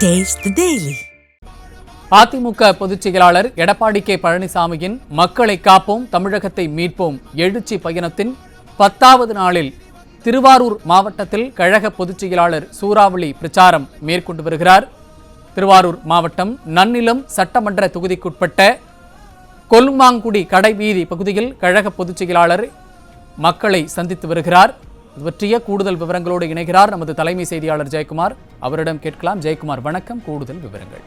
Taste the Daily. AIADMK பொதுச் செயலாளர் Edappadi K பழனிசாமியின் மக்களை காப்போம் தமிழகத்தை மீட்போம் எழுச்சி பயணத்தின் 10வது நாளில் திருவாரூர் மாவட்டத்தில் கழக பொதுச் செயலாளர் சூறாவளி பிரச்சாரம் மேற்கொண்டு வருகிறார். திருவாரூர் மாவட்டம் நன்னிலம் சட்டமன்ற தொகுதிக்குட்பட்ட கொல்லுமாங்குடி கடைவீதி பகுதியில் கழக பொதுச் செயலாளர் மக்களை சந்தித்து வருகிறார். இது பற்றிய கூடுதல் விவரங்களோடு இணைகிறார் நமது தலைமை செய்தியாளர் ஜெயக்குமார். அவரிடம் கேட்கலாம். ஜெயக்குமார், வணக்கம். கூடுதல் விவரங்கள்.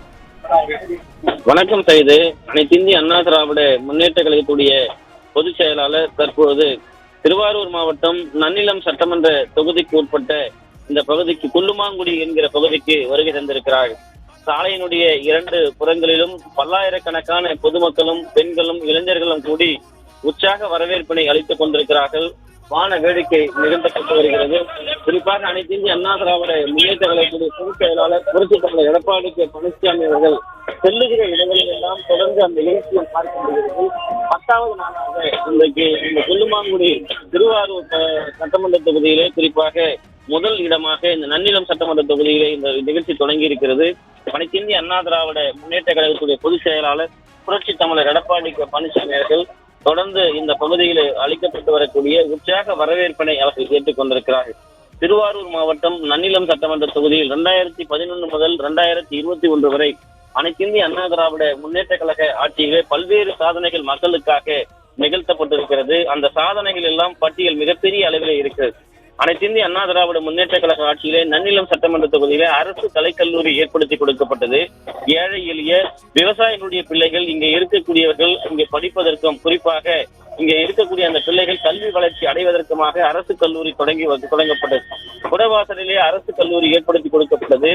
வணக்கம் செய்து. அனைத்து இந்திய அண்ணா திராவிட முன்னேற்ற கழகத்துடைய பொதுச் செயலாளர் தற்போது திருவாரூர் மாவட்டம் நன்னிலம் சட்டமன்ற தொகுதிக்கு உட்பட்ட இந்த பகுதிக்கு கொல்லுமாங்குடி என்கிற பகுதிக்கு வருகை தந்திருக்கிறார். சாலையினுடைய 2 புறங்களிலும் பல்லாயிரக்கணக்கான பொதுமக்களும் பெண்களும் இளைஞர்களும் கூடி உற்சாக வரவேற்பினை அளித்துக் கொண்டிருக்கிறார்கள். வான வேடிக்கை நிகழ்த்தப்பட்டு வருகிறது. குறிப்பாக அனைத்து இந்திய அண்ணா திராவிட முன்னேற்ற கழகத்துடைய பொதுச் செயலாளர் புரட்சித் தலைவர் எடப்பாடி கே பழனிசாமி அவர்கள் செல்லுகிற இடங்களில் எல்லாம் தொடர்ந்து அந்த நிகழ்ச்சியை பார்க்க முடிகிறது. 10வது நாளாக இன்றைக்கு இந்த கொல்லுமாங்குடி திருவாரூர் சட்டமன்ற தொகுதியிலே குறிப்பாக முதல் இடமாக இந்த நன்னிலம் சட்டமன்ற தொகுதியிலே இந்த நிகழ்ச்சி தொடங்கி இருக்கிறது. அனைத்து இந்திய அண்ணா திராவிட முன்னேற்ற கழகத்துடைய பொதுச் செயலாளர் புரட்சித் தலைவர் எடப்பாடி கே பழனிசாமி அவர்கள் தொடர்ந்து இந்த பகுதியில் அளிக்கப்பட்டு வரக்கூடிய உற்சாக வரவேற்பினை அவர்கள் கேட்டுக் கொண்டிருக்கிறார்கள். திருவாரூர் மாவட்டம் நன்னிலம் சட்டமன்ற தொகுதியில் 2011 முதல் 2021 வரை அனைத்து இந்திய அண்ணா திராவிட முன்னேற்ற கழக ஆட்சியிலே பல்வேறு சாதனைகள் மக்களுக்காக நிகழ்த்தப்பட்டிருக்கிறது. அந்த சாதனைகள் எல்லாம் பட்டியல் மிகப்பெரிய அளவிலே இருக்கிறது. அனைத்து இந்திய அண்ணா திராவிட முன்னேற்ற கழக ஆட்சியிலே நன்னிலம் சட்டமன்ற தொகுதியிலே அரசு கலைக்கல்லூரி ஏற்படுத்தி கொடுக்கப்பட்டது. ஏழை எளிய விவசாயிகளுடைய பிள்ளைகள் இங்கே இருக்கக்கூடியவர்கள் இங்கே படிப்பதற்கும் குறிப்பாக இங்கே இருக்கக்கூடிய அந்த பிள்ளைகள் கல்வி வளர்ச்சி அடைவதற்குமாக அரசு கல்லூரி தொடங்கப்பட்டது. குடவாசலிலே அரசு கல்லூரி ஏற்படுத்தி கொடுக்கப்பட்டது.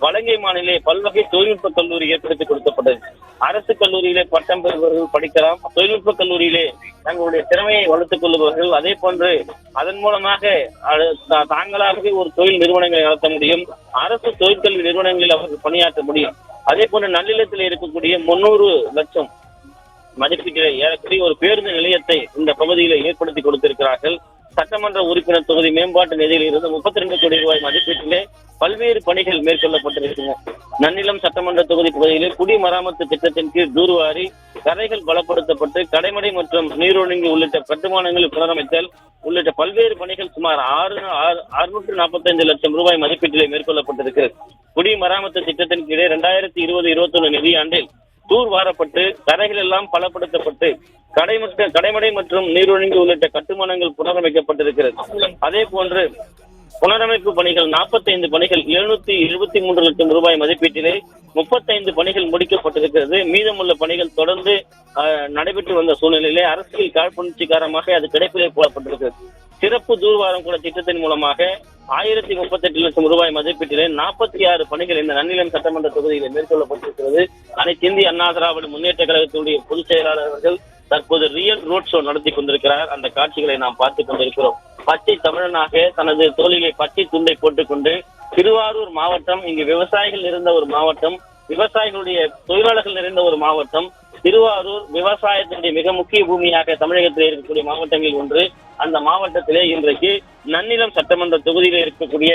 வலங்கைமானிலே பல்வகை தொழில்நுட்ப கல்லூரி ஏற்படுத்தி கொடுக்கப்பட்டது. அரசு கல்லூரியிலே பட்டம் பெறுபவர்கள் படிக்கலாம். தொழில்நுட்ப கல்லூரியிலே தங்களுடைய திறமையை வளர்த்துக் கொள்பவர்கள் அதே போன்று அதன் மூலமாக தாங்களாகவே ஒரு தொழில் நிறுவனங்களை நடத்த முடியும். அரசு தொழிற்கல்வி நிறுவனங்களில் அவர்கள் பணியாற்ற முடியும். அதே போன்று நன்னிலத்தில் இருக்கக்கூடிய 300 லட்சம் மதிப்பீட்டிலே ஏறக்கூடிய ஒரு பேருந்து நிலையத்தை இந்த பகுதியில் ஏற்படுத்தி கொடுத்திருக்கிறார்கள். சட்டமன்ற உறுப்பினர் தொகுதி மேம்பாட்டு நிதியில் இருந்து 32 கோடி ரூபாய் மதிப்பீட்டிலே பல்வேறு பணிகள் மேற்கொள்ளப்பட்டிருக்கின்றன. நன்னிலம் சட்டமன்ற தொகுதி பகுதியிலே குடிமராமத்து திட்டத்தின் கீழ் தூர்வாரி கரைகள் பலப்படுத்தப்பட்டு கடைமடை மற்றும் நீரொழுங்கு உள்ளிட்ட கட்டுமானங்கள் புனரமைத்தல் உள்ளிட்ட பல்வேறு பணிகள் சுமார் 645 லட்சம் ரூபாய் மதிப்பீட்டிலே மேற்கொள்ளப்பட்டிருக்கிறது. குடிமராமத்து திட்டத்தின் கீழே 2020-21 நிதியாண்டில் தூர் வாரப்பட்டு கரைகள் எல்லாம் பலப்படுத்தப்பட்டு கடைமடை மற்றும் நீரொழுங்கு உள்ளிட்ட கட்டுமானங்கள் புனரமைக்கப்பட்டிருக்கிறது. அதே போன்று புனரமைப்பு பணிகள் 45 பணிகள் 773 லட்சம் ரூபாய் மதிப்பீட்டிலே 35 பணிகள் முடிக்கப்பட்டிருக்கிறது. மீதமுள்ள பணிகள் தொடர்ந்து நடைபெற்று வந்த சூழ்நிலையிலே அரசியல் காழ்ப்புணர்ச்சி காரணமாக அது கிடைப்பிலே போடப்பட்டிருக்கிறது. சிறப்பு தூர்வாரம் கூட திட்டத்தின் மூலமாக 1038 லட்சம் ரூபாய் மதிப்பீட்டிலே 46 பணிகள் இந்த நன்னிலம் சட்டமன்ற தொகுதியில் மேற்கொள்ளப்பட்டிருக்கிறது. அனைத்து இந்திய அண்ணா திராவிட முன்னேற்ற கழகத்தினுடைய பொதுச் செயலாளர் அவர்கள் தற்போது ரியல் ரோட் ஷோ நடத்தி கொண்டிருக்கிறார். அந்த காட்சிகளை நாம் பார்த்துக் கொண்டிருக்கிறோம். பச்சை தமிழனாக தனது தோளிலே பச்சை துண்டை போட்டுக்கொண்டு திருவாரூர் மாவட்டம் இங்கு விவசாயிகள் நிறைந்த ஒரு மாவட்டம், விவசாயிகளுடைய தொழிலாளர்கள் நிறைந்த ஒரு மாவட்டம். திருவாரூர் விவசாயத்தினுடைய மிக முக்கிய பூமியாக தமிழகத்தில் இருக்கக்கூடிய மாவட்டங்களில் ஒன்று. அந்த மாவட்டத்திலே இன்றைக்கு நன்னிலம் சட்டமன்ற தொகுதியில இருக்கக்கூடிய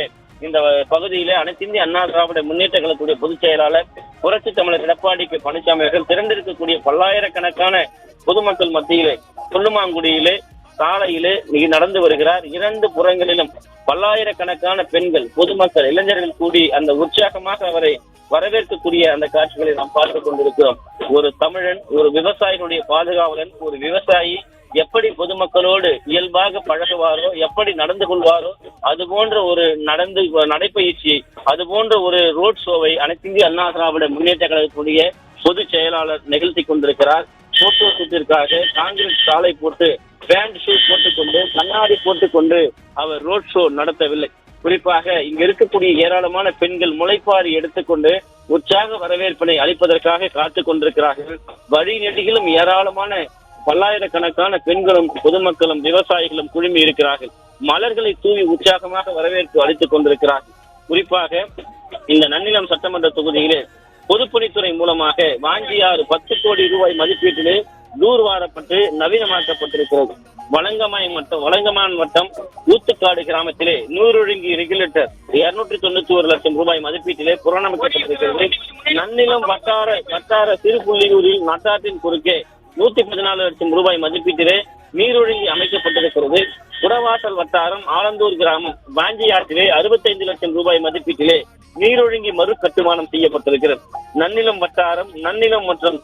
இந்த பகுதியிலே அனைத்து இந்திய அண்ணா திராவிட முன்னேற்ற கழகத்துடைய பொதுச் செயலாளர் புரட்சித் தமிழர் எடப்பாடி கே பழனிசாமி அவர்கள் திரண்டிருக்கக்கூடிய பல்லாயிரக்கணக்கான பொதுமக்கள் மத்தியிலே கொல்லுமாங்குடியிலே சாலையிலே நடந்து வருகிறார். 2 புறங்களிலும் பல்லாயிரக்கணக்கான பெண்கள் பொதுமக்கள் இளைஞர்கள் கூடி அந்த உற்சாகமாக அவரை வரவேற்கக்கூடிய அந்த காட்சிகளை நாம் பார்த்துக் கொண்டிருக்கிறோம். ஒரு தமிழன், ஒரு விவசாயிகளுடைய பாதுகாவலன், ஒரு விவசாயி எப்படி பொதுமக்களோடு இயல்பாக பழகுவாரோ, எப்படி நடந்து கொள்வாரோ, அது போன்ற ஒரு நடைப்பயிற்சியை, அது போன்ற ஒரு ரோட் ஷோவை அனைத்து இந்திய அண்ணா திராவிட முன்னேற்ற கழகத்துடைய பொதுச் செயலாளர் நிகழ்த்தி கொண்டிருக்கிறார். போட்டோ ஷூட்டிற்காக காங்கிரஸ் சாலை போட்டு பேண்ட் ஷூ போட்டுக்கொண்டு கண்ணாடி போட்டுக்கொண்டு அவர் ரோட் ஷோ நடத்தவில்லை. குறிப்பாக இங்க இருக்கக்கூடிய ஏராளமான பெண்கள் முளைப்பாரி எடுத்துக்கொண்டு உற்சாக வரவேற்பினை அளிப்பதற்காக காத்துக் கொண்டிருக்கிறார்கள். வழி நெடுகிலும் ஏராளமான பல்லாயிரக்கணக்கான பெண்களும் பொதுமக்களும் விவசாயிகளும் குழுமி இருக்கிறார்கள். மலர்களை தூவி உற்சாகமாக வரவேற்பு அளித்துக் கொண்டிருக்கிறார்கள். குறிப்பாக இந்த நன்னிலம் சட்டமன்ற தொகுதியிலே பொதுப்பணித்துறை மூலமாக வாஞ்சியாறு 10 கோடி ரூபாய் மதிப்பீட்டிலே தூர்வாரப்பட்டு நவீனமாக்கப்பட்டிருக்கிறது. வலங்கமான் வட்டம் ஊத்துக்காடு கிராமத்திலே நீரொழுங்கி ரெகுலேட்டர் 291 லட்சம் ரூபாய் மதிப்பீட்டிலே புறணமைக்கப்பட்டிருக்கிறது. நன்னிலம் வட்டார சிறுபுள்ளியூரில் நட்டாற்றின் குறுக்கே 114 லட்சம் ரூபாய் மதிப்பீட்டிலே நீரொழுங்கி அமைக்கப்பட்டிருக்கிறது. குடவாசல் வட்டாரம் ஆலந்தூர் கிராமம் வாஞ்சியாற்றிலே 65 லட்சம் ரூபாய் மதிப்பீட்டிலே நீரொழுங்கி மறு கட்டுமானம் செய்யப்பட்டிருக்கிறது. நன்னிலம் வட்டாரம் நன்னிலம் மற்றும்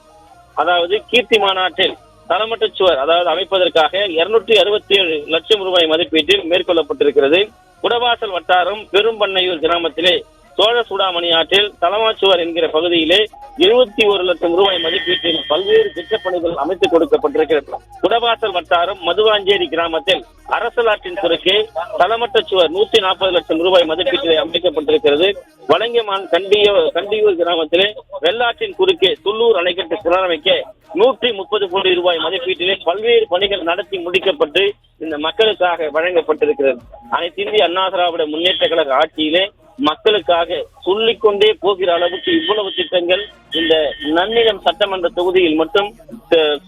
கீர்த்தி மாநாட்டில் தளமட்ட சுவர் அமைப்பதற்காக 267 லட்சம் ரூபாய் மதிப்பீட்டில் மேற்கொள்ளப்பட்டிருக்கிறது. குடவாசல் வட்டாரம் பெரும்பண்ணையூர் கிராமத்திலே சோழ சூடாமணி ஆற்றில் தலமாச்சுவர் என்கிற பகுதியிலே 21 லட்சம் ரூபாய் மதிப்பீட்டில் பல்வேறு திட்டப்பணிகள் அமைத்துக் கொடுக்கப்பட்டிருக்கிறது. குடவாசல் வட்டாரம் மதுவாஞ்சேரி கிராமத்தில் அரசலாற்றின் குறுக்கே தலமட்ட சுவர் 140 லட்சம் ரூபாய் மதிப்பீட்டில் அமைக்கப்பட்டிருக்கிறது. வலங்கமான் கண்டியூர் கிராமத்திலே வெள்ளாற்றின் குறுக்கே துள்ளூர் அணைக்கட்டு புனரமைக்க 130 கோடி ரூபாய் மதிப்பீட்டிலே பல்வேறு பணிகள் நடத்தி முடிக்கப்பட்டு இந்த மக்களுக்காக வழங்கப்பட்டிருக்கிறது. அனைத்து இந்திய அண்ணா திராவிட முன்னேற்ற கழக ஆட்சியிலே மக்களுக்காக சொல்லிக்கொண்டே போகிற அளவுக்கு இவ்வளவு திட்டங்கள் இந்த நன்னிலம் சட்டமன்ற தொகுதியில் மட்டும்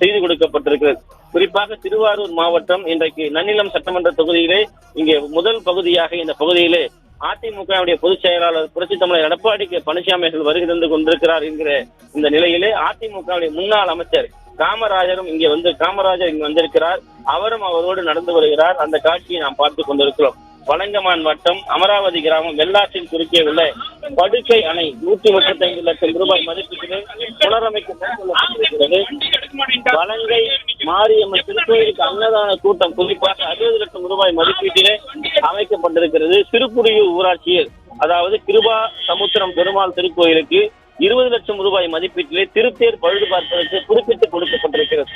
செய்து கொடுக்கப்பட்டிருக்கிறது. குறிப்பாக திருவாரூர் மாவட்டம் இன்றைக்கு நன்னிலம் சட்டமன்ற தொகுதியிலே இங்கே முதல் பகுதியாக இந்த பகுதியிலே அதிமுகவுடைய பொதுச் செயலாளர் புரட்சித் தமிழர் எடப்பாடி கே பழனிசாமி அவர்கள் வருகை தந்து கொண்டிருக்கிறார் என்கிற இந்த நிலையிலே அதிமுகவுடைய முன்னாள் அமைச்சர் காமராஜர் இங்கு வந்திருக்கிறார். அவரும் அவரோடு நடந்து வருகிறார். அந்த காட்சியை நாம் பார்த்துக் கொண்டிருக்கிறோம். வலங்கமான் வட்டம் அமராவதி கிராமம் வெள்ளாற்றின் குறுக்கே உள்ள படுக்கை அணை 135 லட்சம் ரூபாய் மதிப்பீட்டிலே புனரமைக்க மேற்கொள்ளப்பட்டிருக்கிறது. வலங்கை மாரியம்மன் திருக்கோயிலுக்கு அன்னதான கூட்டம் குறிப்பாக 60 லட்சம் ரூபாய் மதிப்பீட்டிலே அமைக்கப்பட்டிருக்கிறது. சிறுபுடியூர் ஊராட்சியில் கிருபா சமுத்திரம் பெருமாள் திருக்கோயிலுக்கு 20 லட்சம் ரூபாய் மதிப்பீட்டிலே திருத்தேர் பழுது பார்ப்பதற்கு குறிப்பிட்டு கொடுக்கப்பட்டிருக்கிறது.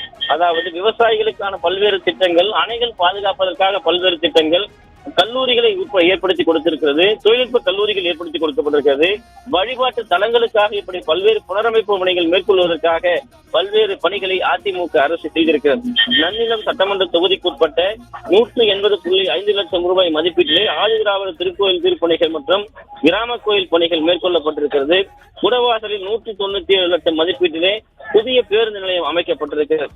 விவசாயிகளுக்கான பல்வேறு திட்டங்கள், அணைகள் பாதுகாப்பதற்காக பல்வேறு திட்டங்கள், கல்லூரிகளை ஏற்படுத்தி கொடுத்திருக்கிறது. தொழில்நுட்ப கல்லூரிகள் ஏற்படுத்தி கொடுக்கப்பட்டிருக்கிறது. வழிபாட்டு தலங்களுக்காக இப்படி பல்வேறு புனரமைப்பு பணிகள் மேற்கொள்வதற்காக பல்வேறு பணிகளை அதிமுக அரசு செய்திருக்கிறது. நன்னிலம் சட்டமன்ற தொகுதிக்குட்பட்ட 180.5 லட்சம் ரூபாய் மதிப்பீட்டிலே ஆதிதிராவிட திருக்கோயில் திருப்பணிகள் மற்றும் கிராம கோயில் பணிகள் மேற்கொள்ளப்பட்டிருக்கிறது. குடவாசலில் 197 லட்சம் மதிப்பீட்டிலே புதிய பேருந்து நிலையம் அமைக்கப்பட்டிருக்கிறது.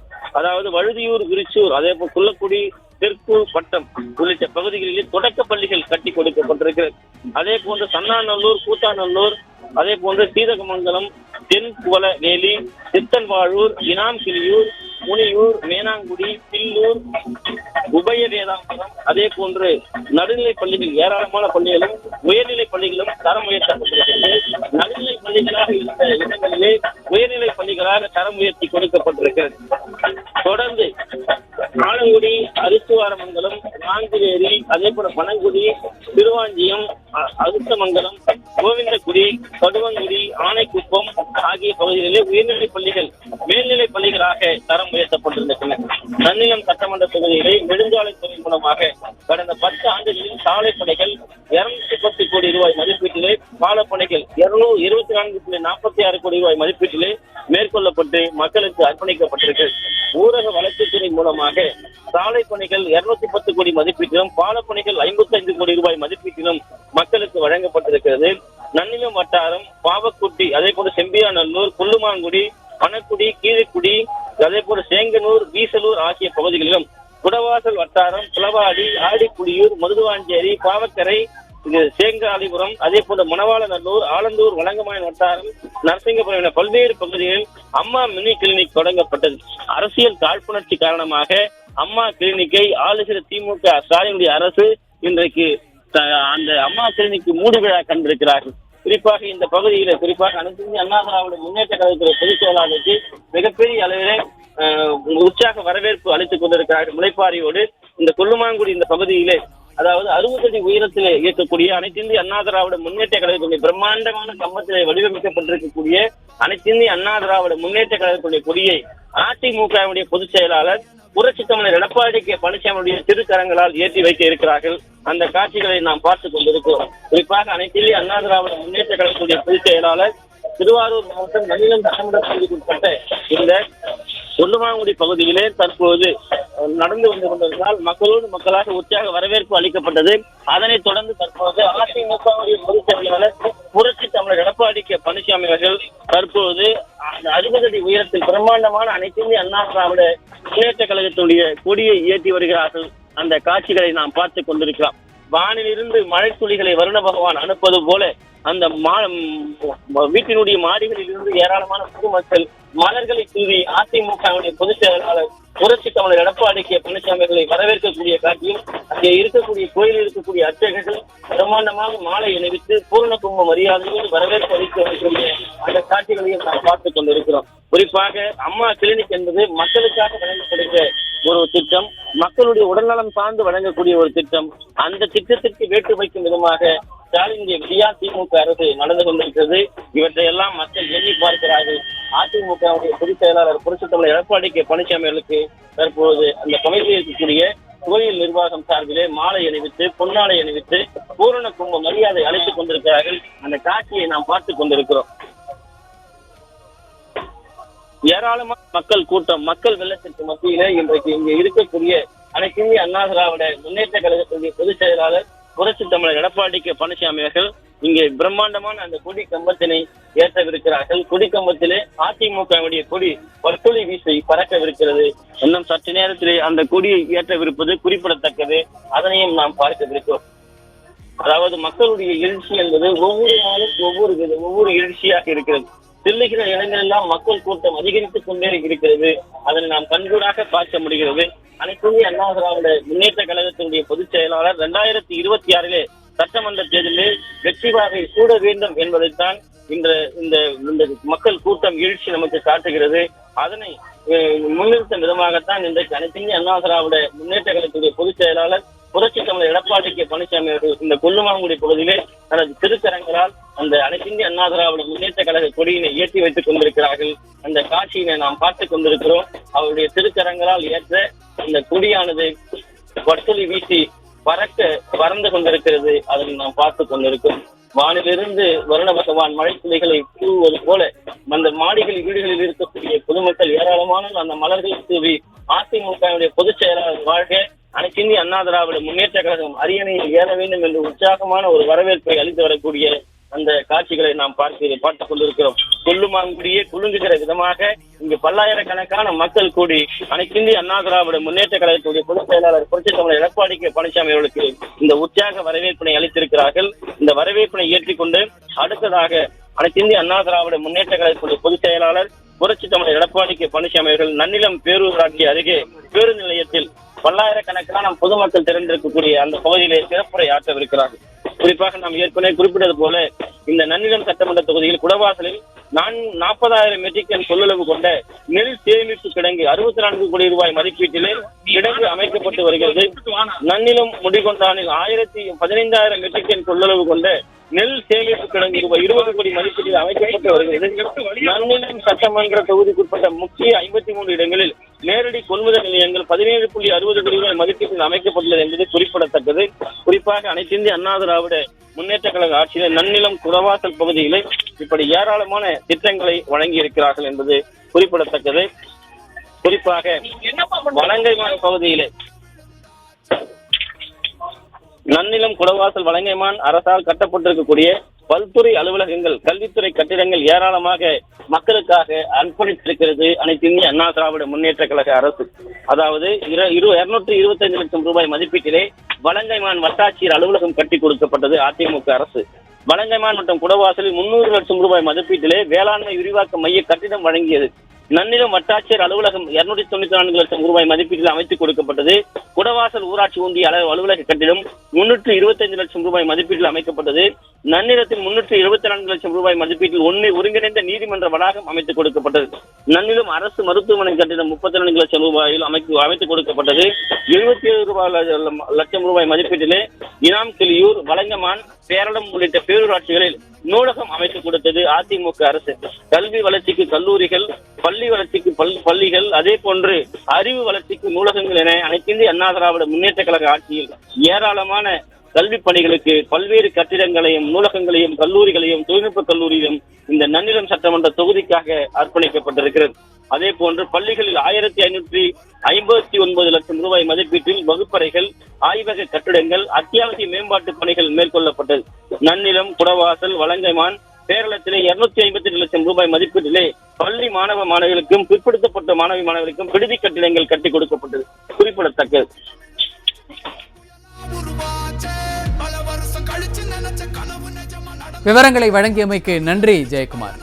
வழுதியூர், விரிச்சூர், அதேபோல் குள்ளக்குடி, தெற்கு பட்டம் உள்ளிட்ட பகுதிகளிலே தொடக்க பள்ளிகள் கட்டி கொடுக்கப்பட்டிருக்கிறது. அதே போன்று சன்னாநல்லூர், கூத்தாநல்லூர், அதே போன்று சீதகமங்கலம், தென்குவலவேலி, சித்தன்வாழூர், இனாம் கிளியூர், முனியூர், மேனாங்குடி, பில்லூர், உபய வேதாந்தம், அதே போன்று நடுநிலை பள்ளிகள் ஏராளமான பள்ளிகளும் உயர்நிலை பள்ளிகளும் தரம் உயர்த்தப்பட்டிருக்கிறது. நடுநிலை பள்ளிகளாக இருந்த இடங்களிலே உயர்நிலை பள்ளிகளாக தரம் உயர்த்தி கொடுக்கப்பட்டிருக்கிறது. தொடர்ந்து ஆலங்குடி, அரிசுவாரமங்கலம், நான்குவேரி, அதே போல பனங்குடி, திருவாஞ்சியம், அருத்தமங்கலம், கோவிந்தகுடி, கடுவங்குடி, ஆனைக்குப்பம் ஆகிய பகுதிகளிலே உயர்நிலை பள்ளிகள் மேல்நிலை பள்ளிகளாக தரம் உயர்த்தப்பட்டிருக்கின்றன. நன்னிலம் சட்டமன்ற தொகுதியிலே நெடுஞ்சாலைத்துறை மூலமாக கடந்த 10 ஆண்டுகளில் சாலை பணிகள் 210 கோடி ரூபாய் மதிப்பீட்டிலே, பாலப்பணிகள் 224.46 கோடி ரூபாய் மதிப்பீட்டிலே மேற்கொள்ளப்பட்டு மக்களுக்கு அர்ப்பணிக்கப்பட்டிருக்கிறது. ஊரக வளர்ச்சித்துறை மூலமாக சாலை பணிகள் 210 கோடி மதிப்பீட்டிலும், பாலப்பணிகள் 55 கோடி ரூபாய் மதிப்பீட்டிலும் மக்களுக்கு வழங்கப்பட்டிருக்கிறது. நன்னிலம் வட்டாரம் பாவக்குட்டி, அதே போல செம்பியாநல்லூர், புல்லுமாங்குடி, பனக்குடி, கீழக்குடி, அதே போல சேங்கனூர், வீசலூர் ஆகிய பகுதிகளிலும், குடவாசல் வட்டாரம் புலவாடி, ஆடிக்குடியூர், மதுவாஞ்சேரி, பாவக்கரை, சேங்காலிபுரம், அதே போல மணவாளநல்லூர், ஆலந்தூர், வலங்கமான் வட்டாரம், நரசிங்கபுரம் என பல்வேறு பகுதிகளில் அம்மா மினி கிளினிக் தொடங்கப்பட்டது. அரசியல் காழ்ப்புணர்ச்சி காரணமாக அம்மா கிளினிக்கை ஆளுகிற திமுக ஸ்டாலினுடைய அரசு இன்றைக்கு அந்த அம்மா கிளினிக்கு மூடு விழா கண்டிருக்கிறார்கள். குறிப்பாக இந்த பகுதியில, குறிப்பாக அனைத்து இந்திய அண்ணா திராவிட முன்னேற்ற கழகத்துறை பொதுச் செயலாளருக்கு மிகப்பெரிய அளவிலே உற்சாக வரவேற்பு அளித்துக் கொண்டிருக்கிறார்கள். முளைப்பாரியோடு இந்த கொல்லுமாங்குடி இந்த பகுதியிலே 60 அடி உயரத்திலே இயக்கக்கூடிய அனைத்து இந்திய அண்ணா திராவிட முன்னேற்ற கழகத்துடைய பிரம்மாண்டமான கம்பத்திலே வடிவமைக்கப்பட்டிருக்கக்கூடிய அனைத்து இந்திய அண்ணா திராவிட முன்னேற்ற கழகத்துடைய கொடியை அதிமுகவுடைய பொதுச் செயலாளர் புரட்சித் தமிழர் எடப்பாடி கே பழனிசாமியுடைய திருக்கரங்களால் ஏற்றி வைக்க இருக்கிறார்கள். அந்த காட்சிகளை நாம் பார்த்துக் கொண்டிருக்கிறோம். குறிப்பாக அனைத்து இந்திய அண்ணா திராவிட முன்னேற்ற கழகத்துடைய பொதுச் செயலாளர் திருவாரூர் மாவட்டம் நன்னிலம் சட்டமன்ற தொகுதிக்குட்பட்ட இந்த கொல்லுமாங்குடி பகுதியிலே தற்போது நடந்து வந்து கொண்டிருந்தால் மக்களோடு மக்களாக உற்சாக வரவேற்பு அளிக்கப்பட்டது. அதனைத் தொடர்ந்து தற்போது அதிமுகவுடைய பொதுச் செயலாளர் புரட்சி தமிழர் எடப்பாடி கே பழனிசாமி அவர்கள் தற்போது அந்த 60 அடி உயரத்தில் பிரம்மாண்டமான அனைத்து இந்திய அண்ணா திராவிட முன்னேற்ற கழகத்துடைய கொடியை ஏற்றி வருகிறார்கள். அந்த காட்சிகளை நாம் பார்த்து கொண்டிருக்கிறோம். வானிலிருந்து மழை துளிகளை வருண பகவான் அனுப்பது போல அந்த வீட்டினுடைய மாடிகளில் இருந்து ஏராளமான பொதுமக்கள் மலர்களை தூவி அதிமுகவுடைய பொதுச் செயலாளர் புரட்சி தமிழர் எடப்பாடி கே பழனிசாமி அவர்களை வரவேற்கக்கூடிய காட்சியும், அங்கே இருக்கக்கூடிய கோயிலில் இருக்கக்கூடிய அர்ச்சகர்கள் பிரம்மாண்டமாக மாலை அணிவித்து பூரண கும்ப மரியாதையோடு வரவேற்பு அளிக்கக்கூடிய அந்த காட்சிகளையும் நாம் பார்த்துக் கொண்டிருக்கிறோம். குறிப்பாக அம்மா கிளினிக் என்பது மக்களுக்காக வழங்கப்படுகிற ஒரு திட்டம், மக்களுடைய உடல்நலம் சார்ந்து வழங்கக்கூடிய ஒரு திட்டம். அந்த திட்டத்திற்கு வேட்டு வைக்கும் விதமாக ஸ்டாலினுடைய விடியா திமுக அரசு நடந்து கொண்டிருக்கிறது. இவற்றையெல்லாம் மக்கள் எண்ணி பார்க்கிறார்கள். அதிமுகவுடைய பொதுச் செயலாளர் புரட்சி தமிழர் எடப்பாடி கே பழனிசாமி அவர்களுக்கு தற்போது அந்த பகுதியில் இருக்கக்கூடிய கோயில் நிர்வாகம் சார்பிலே மாலை அணிவித்து பொன்னாடை அணிவித்து பூரண கும்ப மரியாதை அளித்துக் கொண்டிருக்கிறார்கள். அந்த காட்சியை நாம் பார்த்துக் கொண்டிருக்கிறோம். ஏராளமான மக்கள் கூட்டம், மக்கள் வெள்ளத்திற்கு மத்தியிலே இன்றைக்கு இங்கே இருக்கக்கூடிய அனைத்து இந்திய அண்ணா திராவிட முன்னேற்ற கழகத்துடைய பொதுச் செயலாளர் புரட்சி தமிழர் எடப்பாடி கே பழனிசாமி அவர்கள் இங்கே பிரம்மாண்டமான அந்த கொடி கம்பத்தினை ஏற்றவிருக்கிறார்கள். கொடி கம்பத்திலே அதிமுகவுடைய கொடி பட்டுளி வீசி பறக்கவிருக்கிறது. இன்னும் சற்று நேரத்திலே அந்த கொடியை ஏற்றவிருப்பது குறிப்பிடத்தக்கது. அதனையும் நாம் பார்க்கவிருக்கிறோம். அதாவது மக்களுடைய எழுச்சி என்பது ஒவ்வொரு நாளும் ஒவ்வொரு எழுச்சியாக இருக்கிறது. செல்லுகிற இடங்களெல்லாம் மக்கள் கூட்டம் அதிகரித்துக் கொண்டே இருக்கிறது. அதனை நாம் கண்கூடாக பார்க்க முடிகிறது. அனைத்து இந்திய அண்ணா திராவிட முன்னேற்ற கழகத்தினுடைய பொதுச் செயலாளர் 2026 சட்டமன்ற தேர்தலில் வெற்றி வாகை சூட வேண்டும் என்பதைத்தான் இந்த மக்கள் கூட்டம் எழுச்சி நமக்கு காட்டுகிறது. அதனை முன்னிறுத்தும் விதமாகத்தான் இன்றைக்கு அனைத்து இந்திய அண்ணா திராவிட முன்னேற்ற கழகத்துடைய பொதுச் செயலாளர் புரட்சி தமிழர் எடப்பாடி கே பழனிசாமி அவர்கள் இந்த கொல்லுமாங்குடி பகுதியிலே தனது திருக்கரங்களால் அந்த அனைத்து இந்திய அண்ணா திராவிட முன்னேற்ற கழக கொடியினை ஏற்றி வைத்துக் கொண்டிருக்கிறார்கள். அந்த காட்சியினை நாம் பார்த்துக் கொண்டிருக்கிறோம். அவருடைய திருக்கரங்களால் ஏற்ற அந்த கொடியானது பட்டுளி வீசி பறந்து கொண்டிருக்கிறது. அதனை நாம் பார்த்துக் கொண்டிருக்கிறோம். வானிலிருந்து வருண பகவான் மழை துளிகளை தூவுவது போல அந்த மாடிகளில் வீடுகளில் இருக்கக்கூடிய பொதுமக்கள் ஏராளமான அந்த மலர்களை தூவி அதிமுகவுடைய பொதுச் செயலாளர் வாழ்க, அனைத்து இந்திய அண்ணா திராவிட முன்னேற்ற கழகம் அரியணையில் ஏற வேண்டும் என்று உற்சாகமான ஒரு வரவேற்பை அளித்து வரக்கூடிய அந்த காட்சிகளை நாம் பார்த்துக் கொண்டிருக்கிறோம். கொல்லுமாங்குடியே குலுங்குகிற விதமாக இங்கு பல்லாயிரக்கணக்கான மக்கள் கூடி அனைத்து இந்திய அண்ணா திராவிட முன்னேற்ற கழகத்துடைய பொதுச் செயலாளர் புரட்சி தமிழர் எடப்பாடி கே பழனிசாமி அவர்களுக்கு இந்த உற்சாக வரவேற்பினை அளித்திருக்கிறார்கள். இந்த வரவேற்பினை ஏற்றிக்கொண்டு அடுத்ததாக அனைத்து இந்திய அண்ணா திராவிட முன்னேற்ற கழகத்துடைய பொதுச் செயலாளர் புரட்சி தமிழர் எடப்பாடி கே பழனிசாமி அவர்கள் நன்னிலம் பேரூராட்சி அருகே பேருந்து நிலையத்தில் பல்லாயிரக்கணக்கான பொதுமக்கள் திரண்டிருக்கக்கூடிய அந்த பகுதியிலே சிறப்புரை ஆற்றவிருக்கிறார்கள். குறிப்பாக நாம் ஏற்கனவே குறிப்பிட்டது போல இந்த நன்னிலம் சட்டமன்ற தொகுதியில் குடவாசலில் 40,000 மெட்ரிக் டன் கொள்ளளவு கொண்ட நெல் சேமிப்பு கிடங்கு 64 கோடி ரூபாய் மதிப்பீட்டிலே கிடங்கு அமைக்கப்பட்டு வருகிறது. நன்னிலம் முடிகொண்டானில் 15,000 மெட்ரிக் டன் கொள்ளளவு கொண்ட நெல் சேமிப்பு கிடங்கு ரூபாய் 20 கோடி மதிப்பீட்டில் அமைக்கப்பட்டு வருகிறது. நன்னிலம் சட்டமன்ற தொகுதிக்குட்பட்ட முக்கிய 53 இடங்களில் நேரடி கொள்முதல் நிலையங்கள் 17.60 கோடி ரூபாய் மதிப்பீட்டில் அமைக்கப்பட்டுள்ளது என்பது குறிப்பிடத்தக்கது. குறிப்பாக அனைத்து இந்திய அண்ணா திராவிட முன்னேற்ற கழக ஆட்சியில் நன்னிலம் குடவாசல் பகுதியிலே இப்படி ஏராளமான திட்டங்களை வழங்கி இருக்கிறார்கள் என்பது குறிப்பிடத்தக்கது. குறிப்பாக வலங்கைமான் பகுதியிலே நன்னிலம் குடவாசல் வலங்கைமான் அரசால் கட்டப்பட்டிருக்கக்கூடிய பல்துறை அலுவலகங்கள், கல்வித்துறை கட்டிடங்கள் ஏராளமாக மக்களுக்காக அர்ப்பணித்திருக்கிறது அனைத்து இந்திய அண்ணா திராவிட முன்னேற்ற கழக அரசு. அதாவது 225 லட்சம் ரூபாய் மதிப்பீட்டிலே வலங்கைமான் வட்டாட்சியர் அலுவலகம் கட்டி கொடுக்கப்பட்டது அதிமுக அரசு. வலங்கைமான் மற்றும் குடவாசலில் 300 லட்சம் ரூபாய் மதிப்பீட்டிலே வேளாண்மை விரிவாக்க மைய கட்டிடம் வழங்கியது. நன்னிலம் வட்டாட்சியர் அலுவலகம் 294 லட்சம் ரூபாய் மதிப்பீட்டில் அமைத்துக் கொடுக்கப்பட்டது. குடவாசல் ஊராட்சி ஒன்றிய அலுவலக கட்டிடம் 325 லட்சம் ரூபாய் மதிப்பீட்டில் அமைக்கப்பட்டது. நன்னிலத்தில் 374 லட்சம் ரூபாய் மதிப்பீட்டில் ஒருங்கிணைந்த நீதிமன்ற வளாகம் அமைத்துக் கொடுக்கப்பட்டது. நன்னிலம் அரசு மருத்துவமனை கட்டிடம் 32 லட்சம் ரூபாயில் அமைத்துக் கொடுக்கப்பட்டது. 77 லட்சம் ரூபாய் மதிப்பீட்டிலே இனாம் கிளியூர், வலங்கமான், பேரளம் உள்ளிட்ட பேரூராட்சிகளில் நூலகம் அமைத்துக் கொடுத்தது அதிமுக அரசு. கல்வி வளர்ச்சிக்கு கல்லூரிகள், பள்ளி வளர்ச்சிக்கு பள்ளிகள், அதே போன்று அறிவு வளர்ச்சிக்கு நூலகங்கள் என அனைத்து இந்திய அண்ணா திராவிட முன்னேற்ற கழக ஆட்சியில் ஏராளமான கல்வி பணிகளுக்கு பல்வேறு கட்டிடங்களையும் நூலகங்களையும் கல்லூரிகளையும் தொழில்நுட்ப கல்லூரியிலும் இந்த நன்னிலம் சட்டமன்ற தொகுதிக்காக அர்ப்பணிக்கப்பட்டிருக்கிறது. அதே போன்று பள்ளிகளில் 1559 லட்சம் ரூபாய் மதிப்பீட்டில் வகுப்பறைகள், ஆய்வக கட்டிடங்கள், அத்தியாவசிய மேம்பாட்டு பணிகள் மேற்கொள்ளப்பட்டது. நன்னிலம், குடவாசல், வலங்கைமான், பேரளத்திலே 252 லட்சம் ரூபாய் மதிப்பீட்டிலே பள்ளி மாணவ மாணவிகளுக்கும் பிற்படுத்தப்பட்ட மாணவி மாணவிகளுக்கும் விடுதி கட்டிடங்கள் கட்டி கொடுக்கப்பட்டது குறிப்பிடத்தக்கது. விவரங்களை வழங்கியமைக்கு நன்றி ஜெயக்குமார்.